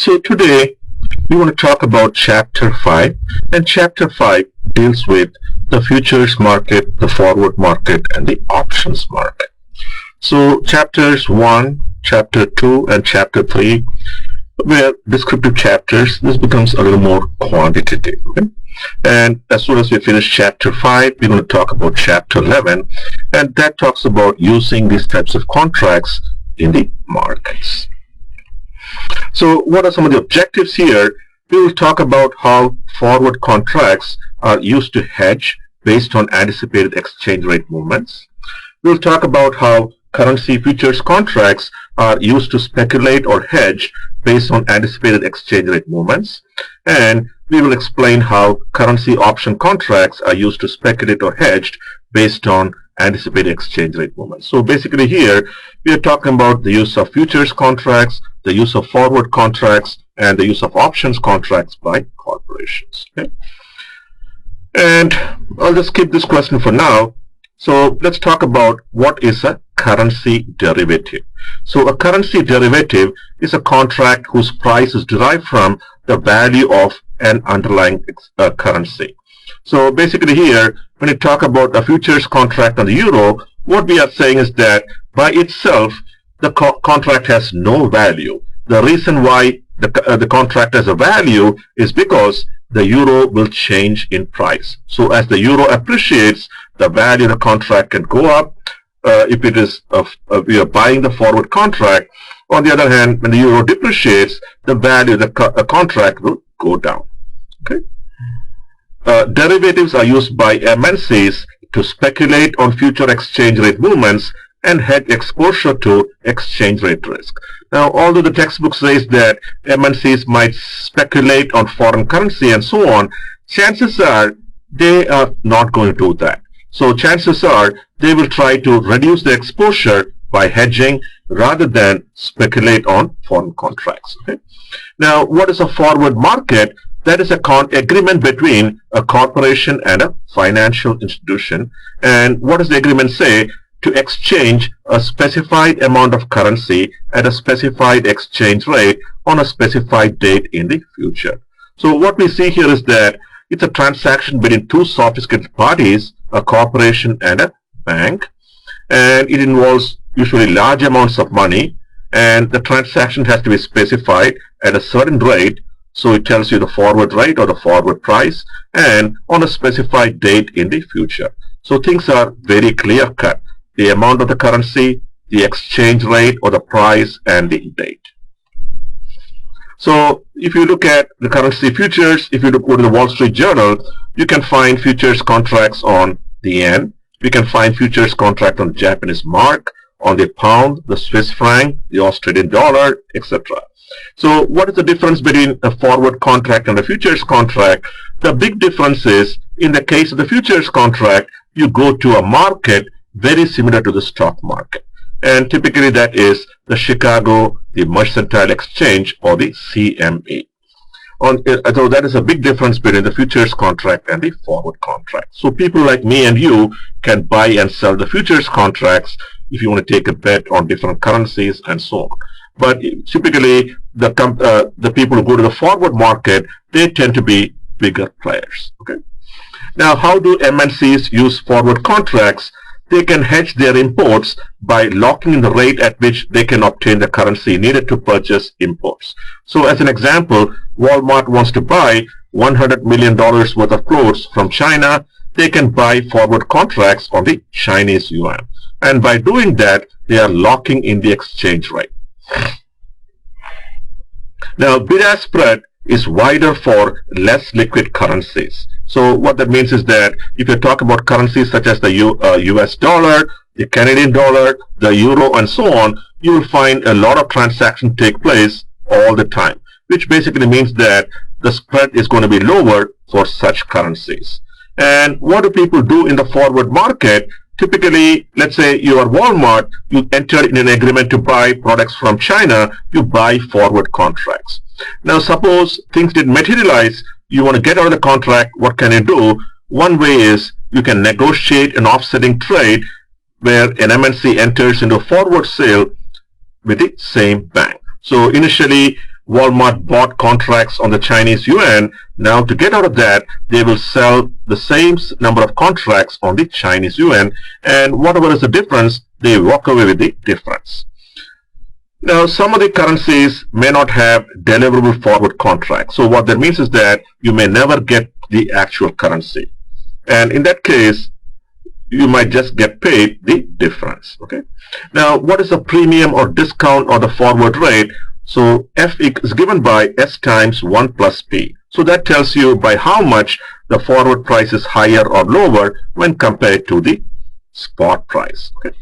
So today we want to talk about Chapter 5, and Chapter 5 deals with the futures market, the forward market, and the options market. So Chapters 1, Chapter 2, and Chapter 3 were descriptive chapters. This becomes a little more quantitative. Okay? And as soon as we finish Chapter 5, we're going to talk about Chapter 11, and that talks about using these types of contracts in the markets. So what are some of the objectives here? We will talk about how forward contracts are used to hedge based on anticipated exchange rate movements. We'll talk about how currency futures contracts are used to speculate or hedge based on anticipated exchange rate movements. And we will explain how currency option contracts are used to speculate or hedge based on anticipated exchange rate movements. So basically here we are talking about the use of futures contracts, the use of forward contracts, and the use of options contracts by corporations. Okay? And I'll just skip this question for now. So let's talk about what is a currency derivative. So a currency derivative is a contract whose price is derived from the value of an underlying currency. So basically here, when you talk about a futures contract on the euro, what we are saying is that by itself, the contract has no value. The reason why the contract has a value is because the euro will change in price. So as the euro appreciates, the value of the contract can go up. If it is we are buying the forward contract. On the other hand, when the euro depreciates, the value of the contract will go down. Okay. Derivatives are used by MNCs to speculate on future exchange rate movements and hedge exposure to exchange rate risk. Now, although the textbook says that MNCs might speculate on foreign currency and so on, chances are they are not going to do that. So chances are they will try to reduce the exposure by hedging rather than speculate on foreign contracts. Okay? Now, what is a forward market? That is an agreement between a corporation and a financial institution. And what does the agreement say? To exchange a specified amount of currency at a specified exchange rate on a specified date in the future. So what we see here is that it's a transaction between two sophisticated parties, a corporation and a bank, and it involves usually large amounts of money, and the transaction has to be specified at a certain rate. So it tells you the forward rate or the forward price and on a specified date in the future. So things are very clear cut. The amount of the currency, the exchange rate or the price, and the date. So if you look at the currency futures, if you go to the Wall Street Journal, you can find futures contracts on the yen. You can find futures contract on the Japanese mark, on the pound, the Swiss franc, the Australian dollar, etc. So what is the difference between a forward contract and a futures contract? The big difference is, in the case of the futures contract, you go to a market very similar to the stock market. And typically that is the Chicago, the Mercantile Exchange, or the CME. So that is a big difference between the futures contract and the forward contract. So people like me and you can buy and sell the futures contracts if you want to take a bet on different currencies and so on. But typically the people who go to the forward market, they tend to be bigger players. Okay. Now, how do MNCs use forward contracts? They can hedge their imports by locking in the rate at which they can obtain the currency needed to purchase imports. So as an example, Walmart wants to buy $100 million worth of clothes from China. They can buy forward contracts on the Chinese yuan. And by doing that, they are locking in the exchange rate. Now, bid-ask spread is wider for less liquid currencies. So what that means is that if you talk about currencies such as the US dollar, the Canadian dollar, the euro, and so on, you will find a lot of transactions take place all the time, which basically means that the spread is going to be lower for such currencies. And what do people do in the forward market? Typically, let's say you are Walmart, you enter in an agreement to buy products from China, you buy forward contracts. Now suppose things didn't materialize, you want to get out of the contract, what can you do? One way is you can negotiate an offsetting trade where an MNC enters into a forward sale with the same bank. So initially Walmart bought contracts on the Chinese yuan. Now to get out of that, they will sell the same number of contracts on the Chinese yuan, and whatever is the difference, they walk away with the difference. Now, some of the currencies may not have deliverable forward contracts. So what that means is that you may never get the actual currency. And in that case, you might just get paid the difference. Okay. Now, what is the premium or discount or the forward rate? So F is given by S times 1 plus P. So that tells you by how much the forward price is higher or lower when compared to the spot price. Okay.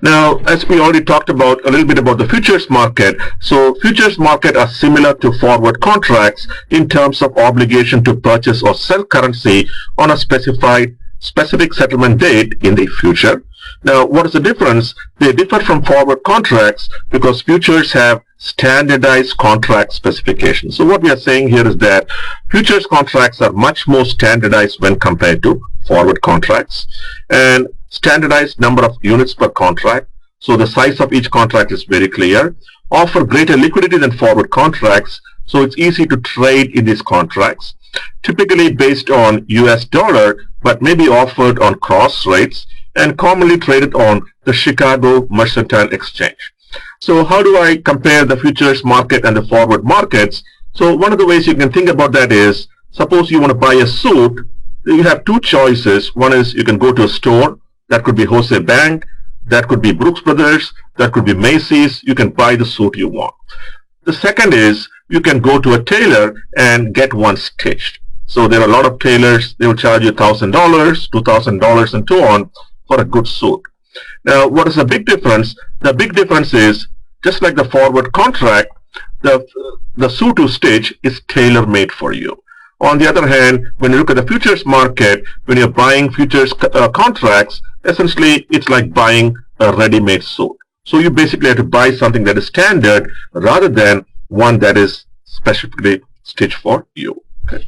Now, as we already talked about a little bit about the futures market, so futures market are similar to forward contracts in terms of obligation to purchase or sell currency on a specific settlement date in the future. Now, what is the difference? They differ from forward contracts because futures have standardized contract specifications. So what we are saying here is that futures contracts are much more standardized when compared to forward contracts, and standardized number of units per contract. So the size of each contract is very clear. Offer greater liquidity than forward contracts. So it's easy to trade in these contracts. Typically based on US dollar, but may be offered on cross rates and commonly traded on the Chicago Mercantile Exchange. So how do I compare the futures market and the forward markets? So one of the ways you can think about that is, suppose you want to buy a suit, you have two choices. One is you can go to a store. That could be Jose Bank, that could be Brooks Brothers, that could be Macy's. You can buy the suit you want. The second is you can go to a tailor and get one stitched. So there are a lot of tailors, they will charge you $1,000, $2,000 and so on for a good suit. Now, what is the big difference? The big difference is, just like the forward contract, the suit you stitch is tailor-made for you. On the other hand, when you look at the futures market, when you're buying futures contracts, essentially it's like buying a ready-made suit. So you basically have to buy something that is standard rather than one that is specifically stitched for you. Okay.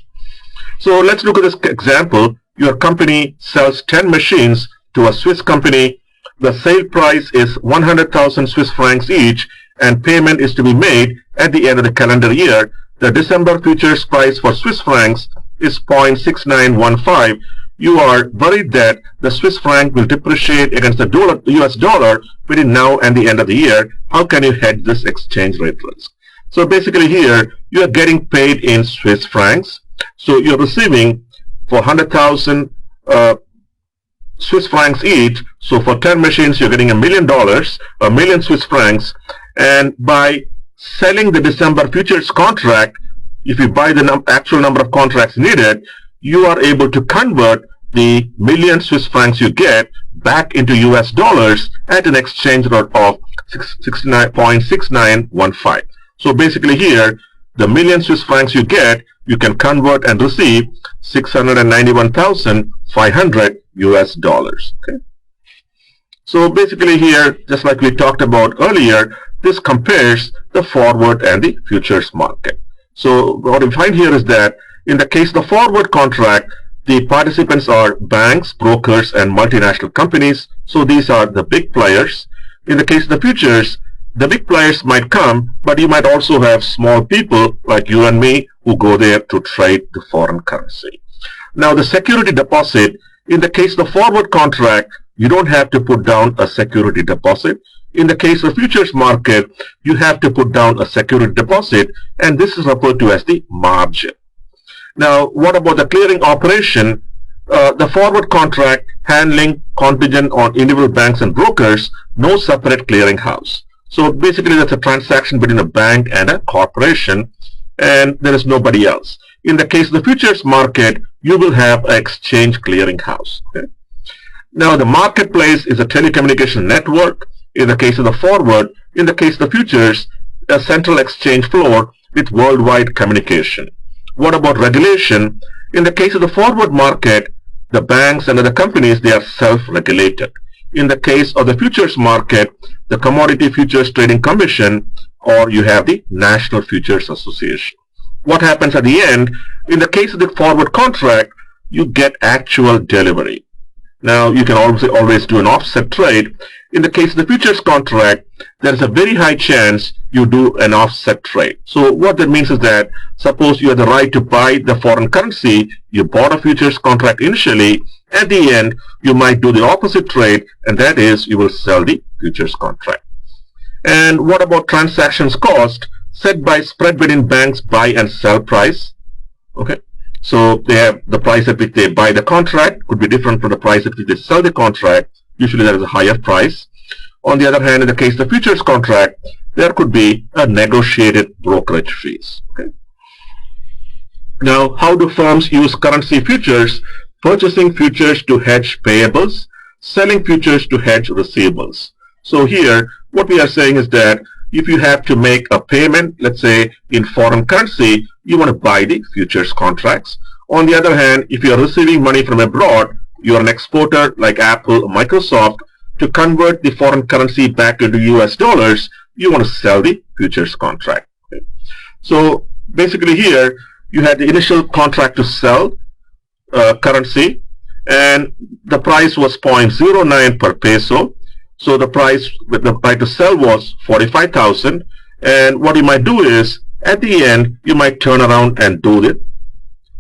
So let's look at this example. Your company sells 10 machines to a Swiss company. The sale price is 100,000 Swiss francs each, and payment is to be made at the end of the calendar year. The December futures price for Swiss francs is 0.6915. You are worried that the Swiss franc will depreciate against the US dollar between now and the end of the year. How can you hedge this exchange rate risk? So basically here, you are getting paid in Swiss francs. So you're receiving for 100,000 Swiss francs each. So for 10 machines, you're getting $1 million Swiss francs. And by selling the December futures contract, if you buy the actual number of contracts needed, you are able to convert the million Swiss francs you get back into US dollars at an exchange rate of 0.6915. So basically here, the million Swiss francs you get, you can convert and receive 691,500 US dollars. Okay. So basically here, just like we talked about earlier, this compares the forward and the futures market. So what we find here is that in the case of the forward contract, the participants are banks, brokers, and multinational companies. So these are the big players. In the case of the futures, the big players might come, but you might also have small people like you and me who go there to trade the foreign currency. Now the security deposit, in the case of the forward contract, you don't have to put down a security deposit. In the case of futures market, you have to put down a security deposit, and this is referred to as the margin. Now, what about the clearing operation? The forward contract handling contingent on individual banks and brokers, no separate clearing house. So basically, that's a transaction between a bank and a corporation, and there is nobody else. In the case of the futures market, you will have an exchange clearing house. Okay? Now, the marketplace is a telecommunication network. In the case of the forward, in the case of the futures, a central exchange floor with worldwide communication. What about regulation? In the case of the forward market, the banks and other companies, they are self-regulated. In the case of the futures market, the Commodity Futures Trading Commission, or you have the National Futures Association. What happens at the end? In the case of the forward contract, you get actual delivery. Now, you can always do an offset trade. in the case of the futures contract, there is a very high chance you do an offset trade. So what that means is that suppose you have the right to buy the foreign currency, you bought a futures contract initially, at the end you might do the opposite trade, and that is you will sell the futures contract. And what about transactions cost set by spread between banks buy and sell price? Okay, so they have the price at which they buy the contract could be different from the price at which they sell the contract. Usually there is a higher price. On the other hand, in the case of the futures contract, there could be a negotiated brokerage fees. Okay. Now, how do firms use currency futures? Purchasing futures to hedge payables, selling futures to hedge receivables. So here, what we are saying is that if you have to make a payment, let's say in foreign currency, you want to buy the futures contracts. On the other hand, if you are receiving money from abroad, you are an exporter like Apple or Microsoft, to convert the foreign currency back into US dollars, you want to sell the futures contract. Okay. So basically here, you had the initial contract to sell currency, and the price was 0.09 per peso. So the price to sell was 45,000, and what you might do is at the end you might turn around and do the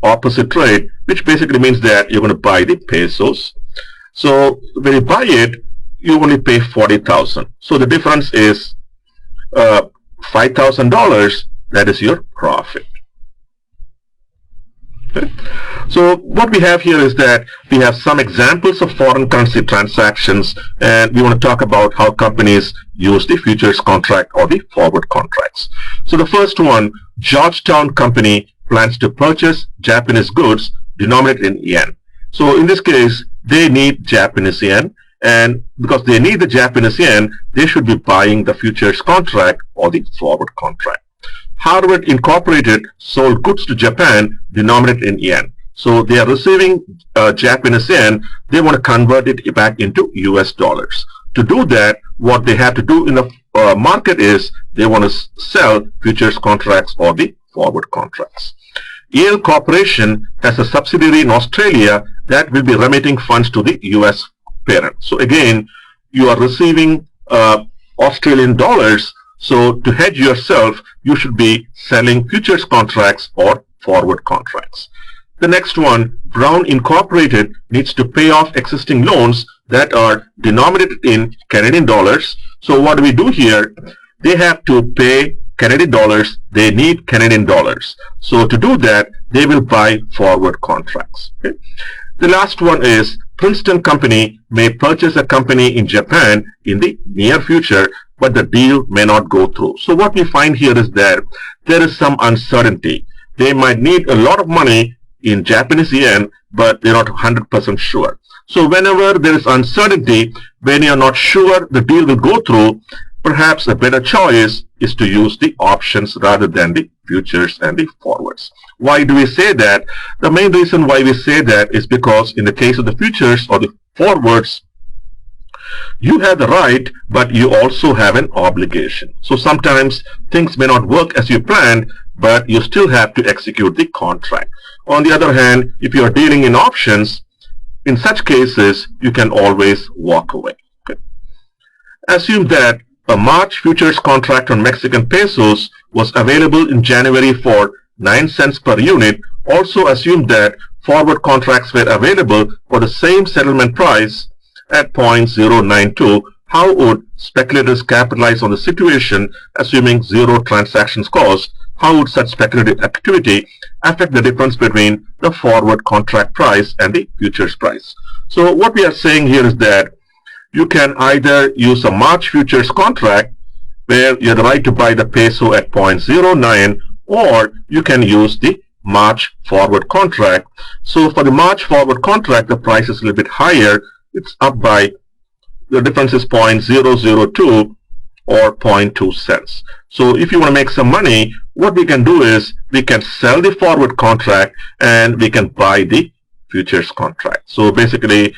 opposite trade, which basically means that you're going to buy the pesos. So when you buy it, you only pay 40,000. So the difference is $5,000. That is your profit. Okay. So what we have here is that we have some examples of foreign currency transactions, and we want to talk about how companies use the futures contract or the forward contracts. So the first one, Georgetown Company plans to purchase Japanese goods denominated in yen. So in this case, they need Japanese yen, and because they need the Japanese yen, they should be buying the futures contract or the forward contract. Harvard Incorporated sold goods to Japan denominated in yen. So they are receiving Japanese yen, they want to convert it back into US dollars. To do that, what they have to do in the market is they want to sell futures contracts or the forward contracts. Yale Corporation has a subsidiary in Australia that will be remitting funds to the US parent. So again, you are receiving Australian dollars. So to hedge yourself, you should be selling futures contracts or forward contracts. The next one, Brown Incorporated needs to pay off existing loans that are denominated in Canadian dollars. So what do we do here? They have to pay Canadian dollars. They need Canadian dollars. So to do that, they will buy forward contracts. Okay. The last one is Princeton Company may purchase a company in Japan in the near future, but the deal may not go through. So what we find here is that there is some uncertainty. They might need a lot of money in Japanese yen, but they're not 100% sure. So whenever there is uncertainty, when you're not sure the deal will go through, perhaps a better choice is to use the options rather than the futures and the forwards. Why do we say that? The main reason why we say that is because in the case of the futures or the forwards, you have the right, but you also have an obligation. So sometimes things may not work as you planned, but you still have to execute the contract. On the other hand, if you are dealing in options, in such cases, you can always walk away. Okay. Assume that a March futures contract on Mexican pesos was available in January for 9 cents per unit. Also assume that forward contracts were available for the same settlement price at 0.092. How would speculators capitalize on the situation, assuming zero transactions cost? How would such speculative activity affect the difference between the forward contract price and the futures price? So what we are saying here is that you can either use a March futures contract where you have the right to buy the peso at 0.09, or you can use the March forward contract. So for the March forward contract, the price is a little bit higher. It's up by, the difference is 0.002 or 0.2 cents. So if you want to make some money, what we can do is we can sell the forward contract and we can buy the futures contract. So basically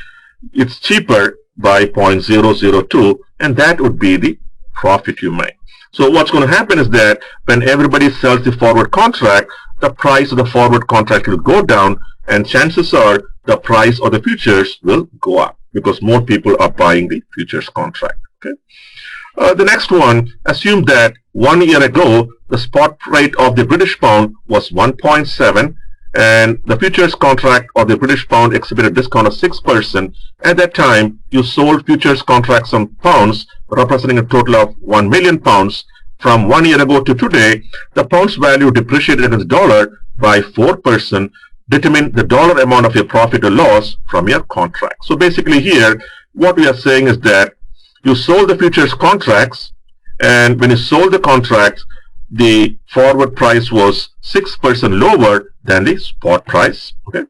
it's cheaper by 0.002, and that would be the profit you make. So what's going to happen is that when everybody sells the forward contract, the price of the forward contract will go down, and chances are the price of the futures will go up because more people are buying the futures contract. Okay. The next one, assume that 1 year ago the spot rate of the British pound was 1.7 and the futures contract of the British pound exhibited a discount of 6%. At that time, you sold futures contracts on pounds representing a total of 1 million pounds. From 1 year ago to today, the pound's value depreciated against the dollar by 4%. Determine the dollar amount of your profit or loss from your contract. So basically here, what we are saying is that you sold the futures contracts, and when you sold the contracts, the forward price was 6% lower than the spot price. Okay.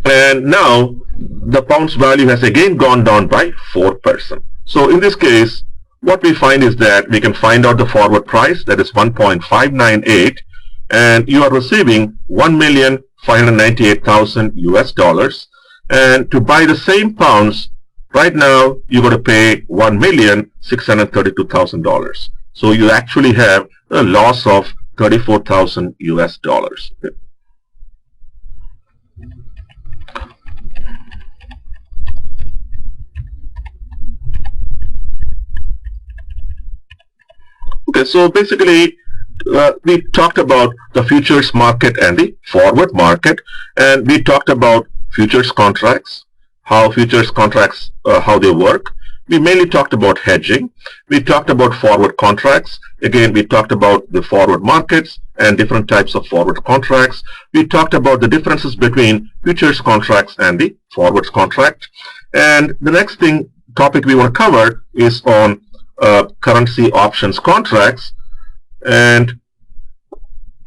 And now the pound's value has again gone down by 4%. So in this case, what we find is that we can find out the forward price, that is 1.598, and you are receiving 1,598,000 US dollars. And to buy the same pounds, right now you're going to pay $1,632,000. So you actually have a loss of 34,000 US dollars. Okay, so basically we talked about the futures market and the forward market, and we talked about futures contracts, how futures contracts, how they work. We mainly talked about hedging. We talked about forward contracts. Again, we talked about the forward markets and different types of forward contracts. We talked about the differences between futures contracts and the forwards contract. And the next topic we want to cover is on currency options contracts. And